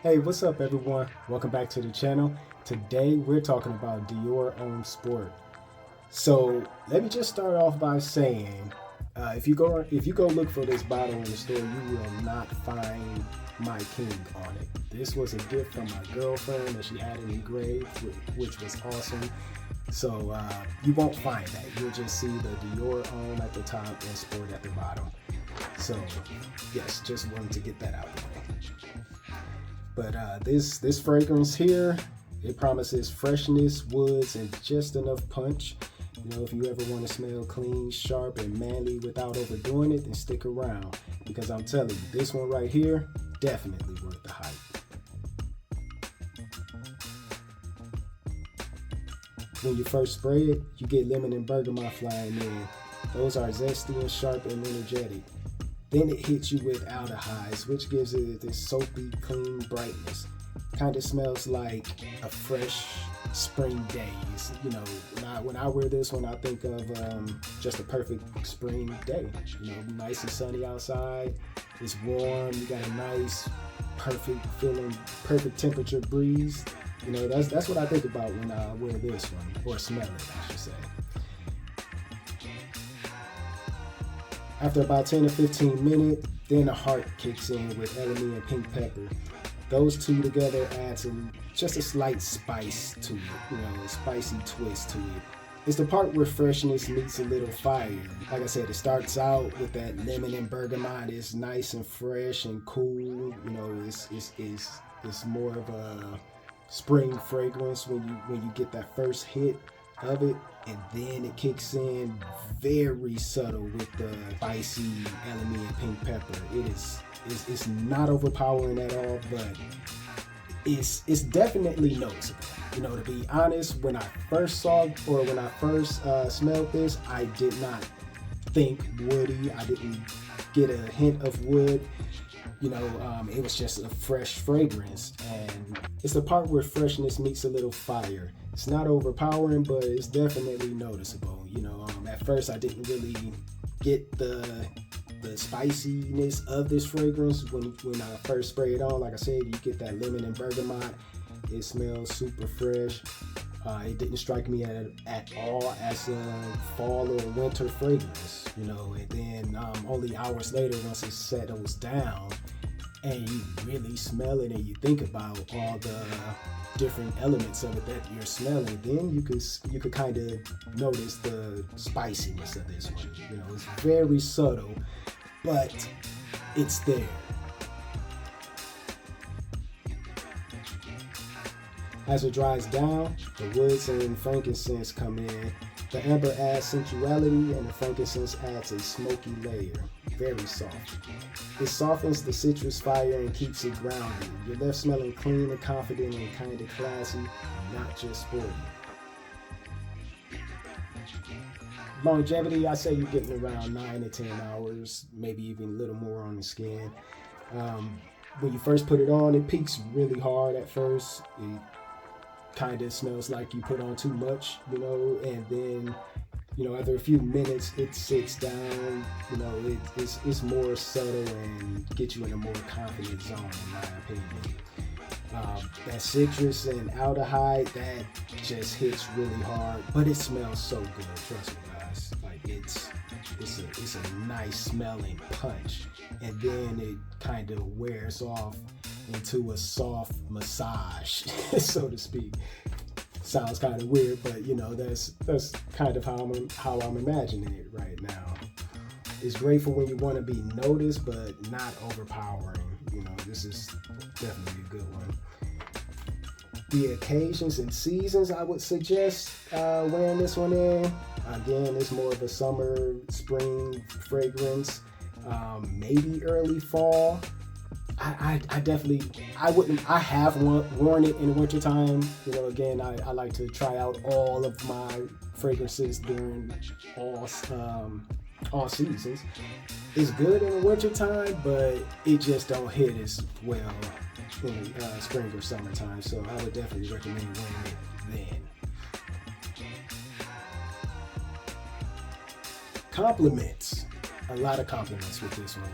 Hey, what's up, everyone? Welcome back to the channel. Today we're talking about Dior Homme Sport. So let me just start off by saying, if you go look for this bottle in the store, you will not find my king on it. This was a gift from my girlfriend that she had it engraved, which was awesome. So you won't find that. You'll just see the Dior Homme at the top and Sport at the bottom. So yes, just wanted to get that out of the way. But this fragrance here, it promises freshness, woods, and just enough punch. You know, if you ever want to smell clean, sharp, and manly without overdoing it, then stick around. Because I'm telling you, this one right here, definitely worth the hype. When you first spray it, you get lemon and bergamot flying in. Those are zesty and sharp and energetic. Then it hits you with aldehydes, which gives it this soapy, clean brightness. Kind of smells like a fresh spring day. You know, when I wear this one, I think of just a perfect spring day. You know, nice and sunny outside. It's warm. You got a nice, perfect feeling, perfect temperature breeze. You know, that's what I think about when I wear this one, or smell it, I should say. After about 10 to 15 minutes, then the heart kicks in with Elemi and pink pepper. Those two together add just a slight spice to it, you know, a spicy twist to it. It's the part where freshness meets a little fire. Like I said, it starts out with that lemon and bergamot. It's nice and fresh and cool. You know, it's more of a spring fragrance when you get that first hit of it, and then it kicks in very subtle with the spicy Elemi and pink pepper. It's not overpowering at all, but it's definitely noticeable. You know, to be honest, when I first smelled this, I did not think woody. I didn't get a hint of wood. You know, it was just a fresh fragrance, and it's the part where freshness meets a little fire. It's not overpowering, but it's definitely noticeable. You know, at first I didn't really get the spiciness of this fragrance when I first spray it on. Like I said, you get that lemon and bergamot. It smells super fresh. It didn't strike me at all as a fall or winter fragrance, you know. And then only hours later, once it settles down and you really smell it and you think about all the different elements of it that you're smelling, then you could kind of notice the spiciness of this one. You know, it's very subtle, but it's there. As it dries down, the woods and frankincense come in. The amber adds sensuality, and the frankincense adds a smoky layer. Very soft. It softens the citrus fire and keeps it grounded. You're left smelling clean and confident and kind of classy, not just sporty. Longevity, I say you're getting around 9 to 10 hours, maybe even a little more on the skin. When you first put it on, it peaks really hard at first. It kind of smells like you put on too much, you know, and then, you know, after a few minutes it sits down. You know, it's more subtle and gets you in a more confident zone, in my opinion. That citrus and aldehyde, that just hits really hard, but it smells so good, trust me guys. Like it's a nice smelling punch, and then it kind of wears off into a soft massage, so to speak. Sounds kind of weird, but you know, that's kind of how I'm imagining it right now. It's great for when you want to be noticed, but not overpowering. You know, this is definitely a good one. The occasions and seasons I would suggest wearing this one in. Again, it's more of a summer, spring fragrance, maybe early fall. I have worn it in the wintertime. You know, again, I like to try out all of my fragrances during all seasons. It's good in the wintertime, but it just don't hit as well in spring or summertime. So I would definitely recommend wearing it then. Compliments. A lot of compliments with this one.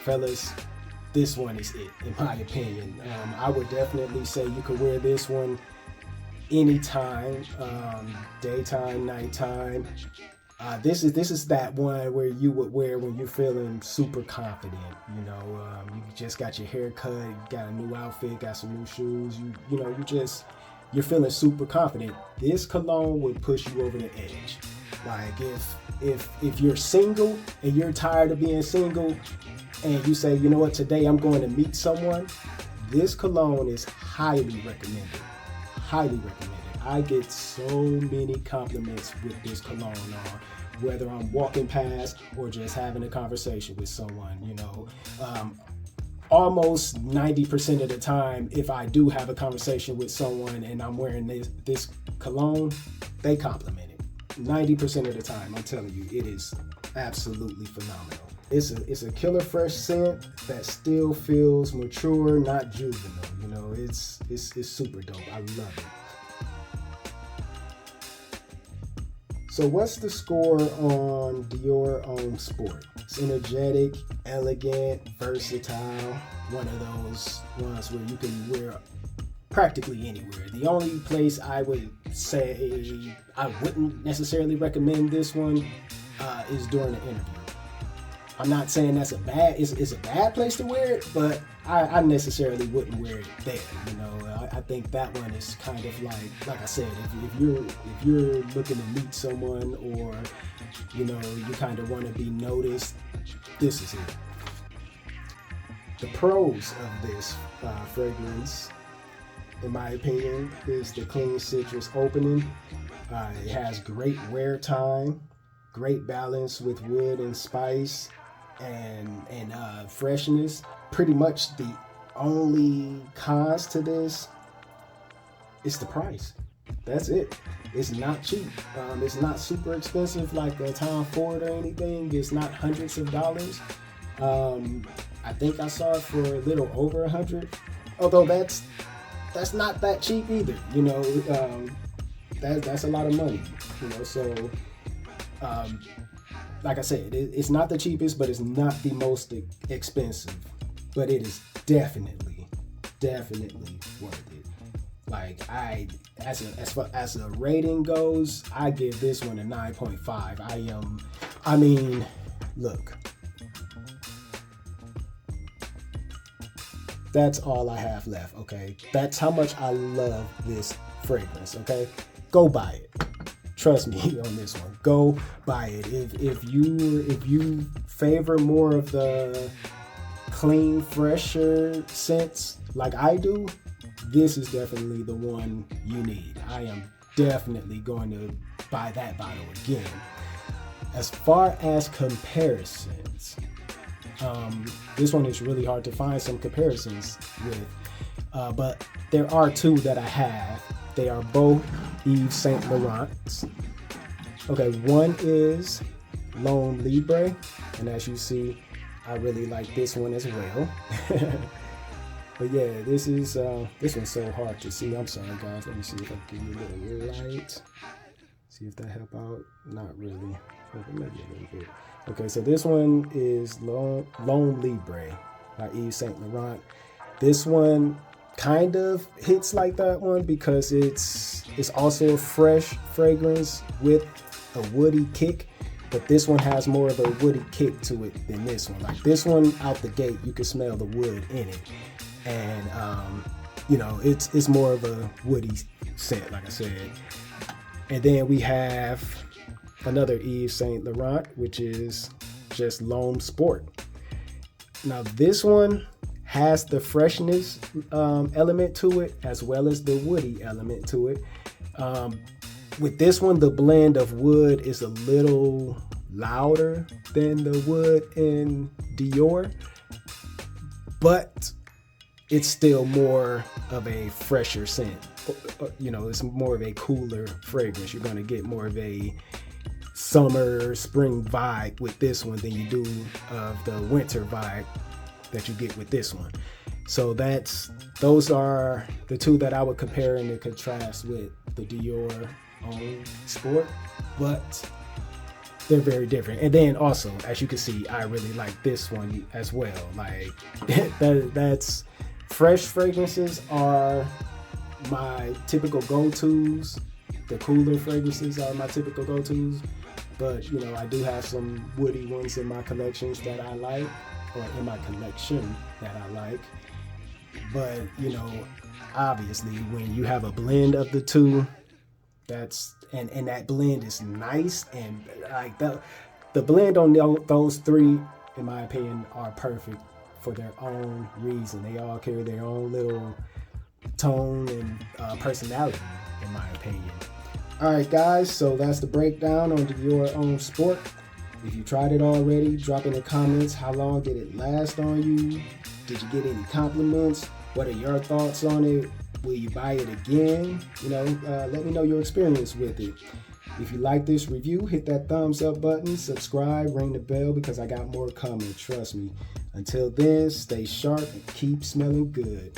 Fellas, this one is it, in my opinion. I would definitely say you could wear this one anytime, daytime, nighttime. This is that one where you would wear when you're feeling super confident. You just got your hair cut, you got a new outfit, got some new shoes. You're feeling super confident. This cologne would push you over the edge. Like if you're single and you're tired of being single, and you say, you know what, today I'm going to meet someone, this cologne is highly recommended. Highly recommended. I get so many compliments with this cologne on, whether I'm walking past or just having a conversation with someone. Almost 90% of the time, if I do have a conversation with someone and I'm wearing this cologne, they compliment it. 90% of the time, I'm telling you, it is absolutely phenomenal. It's a killer fresh scent that still feels mature, not juvenile. It's super dope. I love it. So what's the score on Dior Homme Sport? It's energetic, elegant, versatile. One of those ones where you can wear practically anywhere. The only place I would say I wouldn't necessarily recommend this one is during an interview. I'm not saying that's it's a bad place to wear it, but I necessarily wouldn't wear it there. I think that one is kind of like I said, if you're looking to meet someone, or you kind of want to be noticed, this is it. The pros of this fragrance, in my opinion, is the clean citrus opening. It has great wear time, great balance with wood and spice, and freshness. Pretty much the only cons to this is the price. That's it. It's not cheap. It's not super expensive like the Tom Ford or anything. It's not hundreds of dollars. I think I saw it for a little over $100. Although that's not that cheap either. That's a lot of money. So like I said, it's not the cheapest, but it's not the most expensive. But it is definitely worth it. Like as a rating goes, I give this one a 9.5. Look. That's all I have left, okay? That's how much I love this fragrance, okay? Go buy it. Trust me on this one. Go buy it. If you favor more of the clean, fresher scents like I do, this is definitely the one you need. I am definitely going to buy that bottle again. As far as comparisons, this one is really hard to find some comparisons with, but there are two that I have. They are both Yves Saint Laurent's. Okay, one is L'Homme Libre, and as you see, I really like this one as well. But yeah, this one's so hard to see. I'm sorry, guys. Let me see if I can give you a little light. See if that help out. Not really. Okay, maybe a little bit. Okay, so this one is L'Homme Libre by Yves Saint Laurent. This one kind of hits like that one because it's also a fresh fragrance with a woody kick, but this one has more of a woody kick to it than this one. Like this one out the gate, you can smell the wood in it, and it's more of a woody scent, like I said. And then we have another Yves Saint Laurent, which is just L'Homme Sport. Now this one has the freshness element to it, as well as the woody element to it. With this one, the blend of wood is a little louder than the wood in Dior, but it's still more of a fresher scent. It's more of a cooler fragrance. You're going to get more of a summer, spring vibe with this one than you do of the winter vibe that you get with this one. So those are the two that I would compare and contrast with the Dior Homme Sport. But they're very different. And then also, as you can see, I really like this one as well. Like that's fresh fragrances are my typical go-tos. The cooler fragrances are my typical go-tos. But, you know, I do have some woody ones in my collections that I like, or in my collection that I like. But, you know, obviously when you have a blend of the two, that's and that blend is nice, and like the blend on those three, in my opinion, are perfect for their own reason. They all carry their own little tone and personality, in my opinion. All right, guys, so that's the breakdown on Dior Homme Sport. If you tried it already, drop in the comments how long did it last on you. Did you get any compliments? What are your thoughts on it? Will you buy it again? You know, let me know your experience with it. If you like this review, hit that thumbs up button, subscribe, ring the bell, because I got more coming, trust me. Until then, stay sharp and keep smelling good.